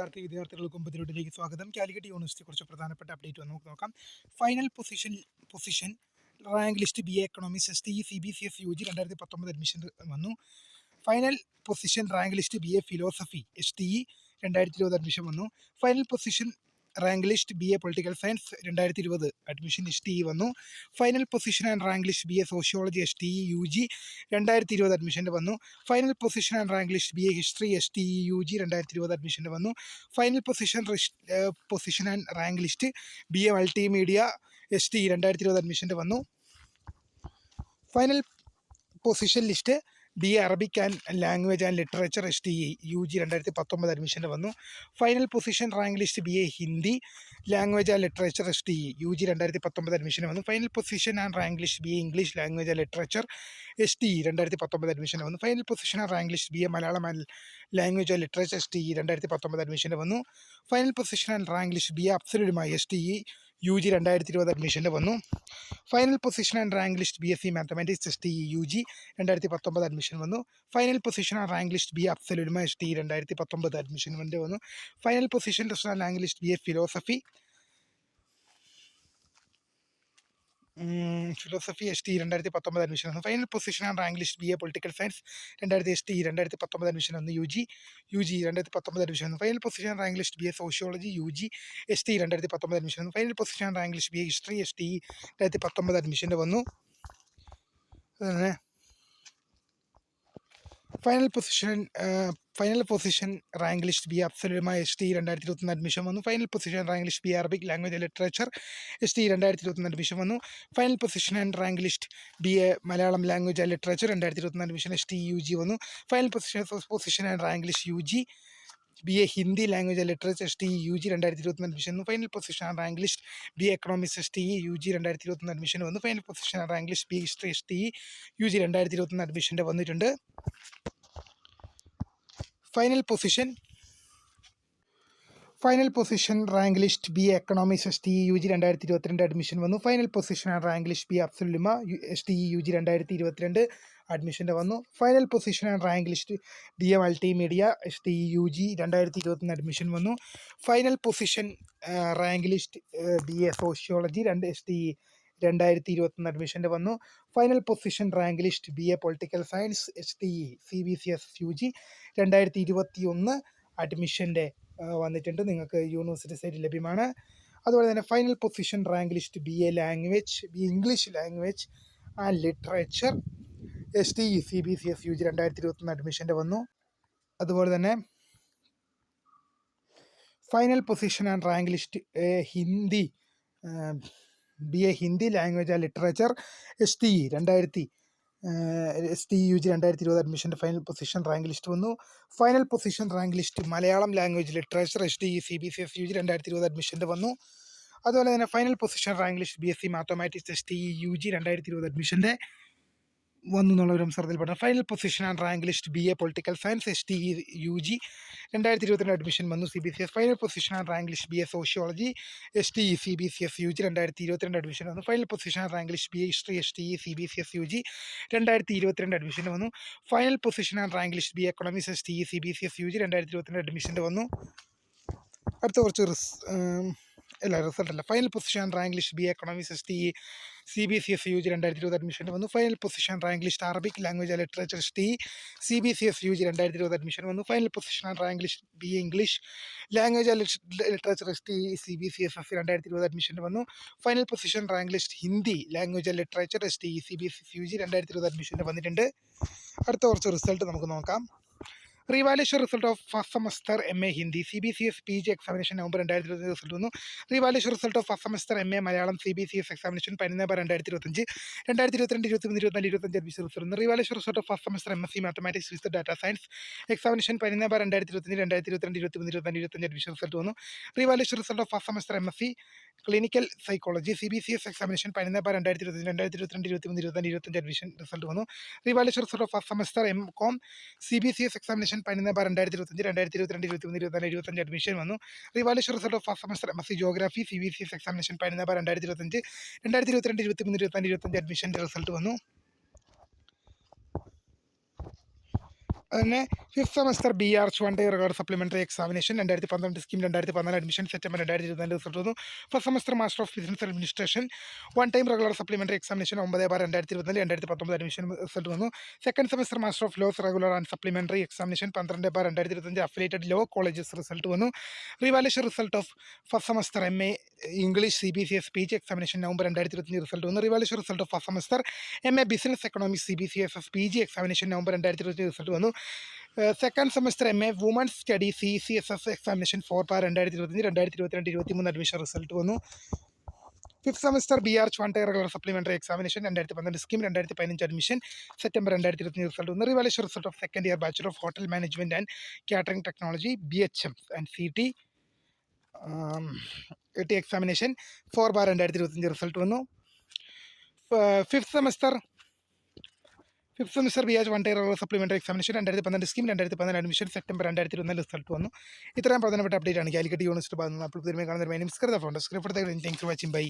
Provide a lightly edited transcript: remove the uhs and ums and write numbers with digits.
വിദ്യാർത്ഥികൾക്കും പുതിയതിലേക്ക് സ്വാഗതം. കാലിക്കറ്റ് യൂണിവേഴ്സിറ്റി കുറച്ച് പ്രധാനപ്പെട്ട അപ്ഡേറ്റ് നമുക്ക് നോക്കാം. Final position rank list B A economics STE CBCS UG 2019 admission വന്നു. Final position rank list B A philosophy STE 2020 admission വന്നു. Final position rank list B A political science 2020 admission STE വന്നു. Final position and rank list B A sociology STE UG 2020 അഡ്മിഷൻ്റെ വന്നു. Final position and rank list B A history STE UG 2020 അഡ്മിഷൻ്റെ വന്നു. Final position and rank list B A multimedia STE 2020 അഡ്മിഷൻ്റെ വന്നു. Final position list B A Arabic and language and literature STE UG 2019 അഡ്മിഷൻ്റെ വന്നു. Final position rank list B A Hindi language and literature STE UG 2019 അഡ്മിഷന് വന്നു. Final position and rank list B A English language and literature STE 2019 അഡ്മിഷന് വന്നു. Final position and rank list B A Malayalam and language and literature STE 2019 അഡ്മിഷന് വന്നു. Final position and rank list B A അബ്സലുമായി STE UG 2020 അഡ്മിഷന് വന്നു. Final position and rank list BSc mathematics STE UG 2019 admission വന്നു. Final position and rank list B A അബ്സലുലുമ STE 2019 admission വന്നു. Final position rank list B A philosophy STE 2019 admission വന്നു. Final position and rank list B A political science STE 2019 admission വന്നു. UG 2019 admission വന്നു. Final position rank list B A sociology UG STE 2019 admission വന്നു. Final position rank list B A history STE 2019 അഡ്മിഷൻ്റെ വന്നു. അതുതന്നെ final position rank list B അബ്സലുലുമ STE 2021 admission വന്നു. Final position rank list B Arabic language and literature STE 2021 admission വന്നു. Final position and rank list B A Malayalam language and literature 2021 admission STE UG വന്നു. Final position and rank list UG B A Hindi language and literature STE UG 2021 admission വന്നു. Final position and rank list B A economics STE UG 2021 admission വന്നു. Final position and rank list B history STE UG 2021 അഡ്മിഷൻ്റെ വന്നിട്ടുണ്ട്. Final position rank list B A economics STE UG 2022 admission വന്നു. Final position and rank list B അബ്സലുലുമ STE UG 2022 അഡ്മിഷൻ്റെ വന്നു. Final position and rank list B A multimedia STE UG 2021 admission വന്നു. Final position rank list B A sociology STE 2021 അഡ്മിഷൻ്റെ വന്നു. Final position rank list B A political science STE CBCS UG 2021 അഡ്മിഷൻ്റെ വന്നിട്ടുണ്ട്. നിങ്ങൾക്ക് university site ലഭ്യമാണ്. അതുപോലെ തന്നെ final position rank list B A English language and literature STE CBCS UG 2021 അഡ്മിഷൻ്റെ വന്നു. അതുപോലെ തന്നെ final position and rank list Hindi B A Hindi language and literature STE UG 2020 അഡ്മിഷൻ്റെ ഫൈനൽ പൊസിഷൻ റാങ്ക് ലിസ്റ്റ് വന്നു. Final position rank list Malayalam language literature STE CBCS UG 2020 അഡ്മിഷൻ്റെ വന്നു. അതുപോലെ തന്നെ final position rank list BSc mathematics STE UG 2020 അഡ്മിഷൻ്റെ വന്നു എന്നുള്ളവരും ശ്രദ്ധയിൽപ്പെടുന്നു. Final position and rank list B A political science STE UG 2022 admission വന്നു. CBCS final position and rank list B A sociology STE CBCS UG 2022 admission വന്നു. Final position and rank list B A history STE CBCS UG 2022 admission വന്നു. Final position and rank list B economics STE CBCS UG 2022 admission വന്നു. അടുത്ത കുറച്ച് result അല്ല. Final position rank list B economics STE CBCS UG 2020 admission വന്നു. Final position rank list Arabic language and literature STE CBCS UG 2020 admission വന്നു. Final position rank list B A English language and literature STE CBCS 2020 admission വന്നു. Final position rank list Hindi language and literature STE CBCS UG 2020 admission വന്നിട്ടുണ്ട്. അടുത്ത കുറച്ച് result നമുക്ക് നോക്കാം. Revaluation result of first semester MA Hindi CBCS PG examination November 2020 result വന്നു. Revaluation result of first semester MA Malayalam CBCS examination 2025 2022 23 24 25 admission result വന്നു. Revaluation result of first semester MSc mathematics with data science examination 2025 2022 23 24 25 admission result വന്നു. Revaluation result of first semester MSc clinical psychology CBCS examination 2022 2022 23 24 25 admission result വന്നു. Revaluation result of first semester MCOM CBCS examination 2025 2022 23 24 25 admission വന്നു. Revaluation result of first semester MSc geography CBCS examination 2025 2022 23 24 25 അഡ്മിഷൻ്റെ result വന്നു. അതുതന്നെ fifth semester B arch one day regard supplementary examination 2012 scheme 2014 admission September 2024 result വന്നു. First semester master of business administration one time regular supplementary examination 9/2024 2019 admission result വന്നു. Second semester master of laws regular and supplementary examination 12/2025 affiliated law colleges result വന്നു. Revaluation result of first semester MA English CBCS PG examination November 2025 result വന്നു. Revaluation result of first semester MA business economics CBCSS PG examination November 2025 result വന്നു. Second semester MA women's study CCSS examination 4/2025 2022-23 admission result വന്നു. Fifth semester B arch one time regular supplementary examination 2012 scheme 2015 admission September 2025 result വന്നു. Revaluation result of second year bachelor of hotel management and catering technology BHM and CT examination 4/2025 result വന്നു. Fifth semester B arch one time regular supplementary examination 2012 scheme 2014 admission September 2024 result വന്നു. ഇത്രയും പ്രധാനപ്പെട്ട update ആണ് Calicut university ഭാഗത്ത് നിന്ന് അപ്പോൾ കാണുന്ന my name is Kritha for watching by.